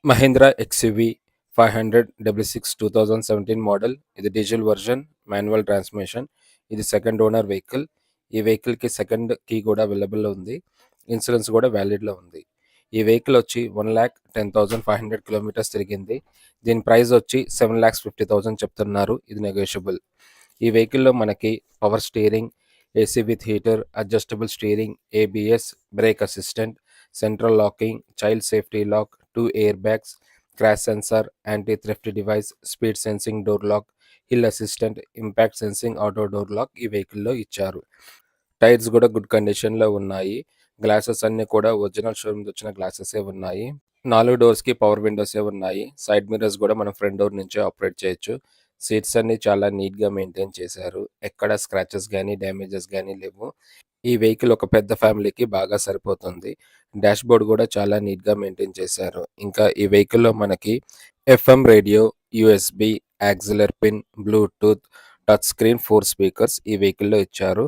Mahindra XUV 500 డబ్ల్యూ6 2017 model. ఇది diesel version, manual transmission. ఇది second owner vehicle. ఈ వెహికల్‌కి సెకండ్ కీ కూడా అవైలబుల్‌లో ఉంది. ఇన్సూరెన్స్ కూడా వ్యాలిడ్‌లో ఉంది. ఈ వెహికల్ వచ్చి 1,10,500 కిలోమీటర్స్ తిరిగింది. దీని ప్రైస్ వచ్చి 7,50,000 చెప్తున్నారు. ఇది నెగోషియబుల్. ఈ వెహికల్‌లో మనకి power steering, AC with heater, adjustable steering, ABS, brake assistant, central locking, child safety lock, 2 air bags, crash sensor, anti theft device, speed sensing door lock, hill assistant, impact sensing auto door lock ఈ వెహికల్‌లో ఇచ్చారు. Tyres కూడా good కండిషన్‌లో ఉన్నాయి. Glasses అన్నీ కూడా original showroom నుంచి వచ్చిన గ్లాసెసే ఉన్నాయి. 4 డోర్స్‌కి పవర్ విండోసే ఉన్నాయి. సైడ్ మిర్రర్స్ కూడా మనం ఫ్రంట్ డోర్ నుంచే ఆపరేట్ చేయొచ్చు. సీట్స్ అన్నీ చాలా నీట్‌గా మెయింటైన్ చేశారు. ఎక్కడ స్క్రాచెస్ గానీ, డ్యామేజెస్ గానీ లేవు. ఈ వెహికల్ ఒక పెద్ద ఫ్యామిలీకి బాగా సరిపోతుంది. డాష్‌బోర్డ్ కూడా చాలా నీట్‌గా మెయింటైన్ చేశారు. ఇంకా ఈ వెహికల్‌లో మనకి FM radio, USB, auxiliary pin, Bluetooth, touch screen, 4 speakers ఈ వెహికల్‌లో ఇచ్చారు.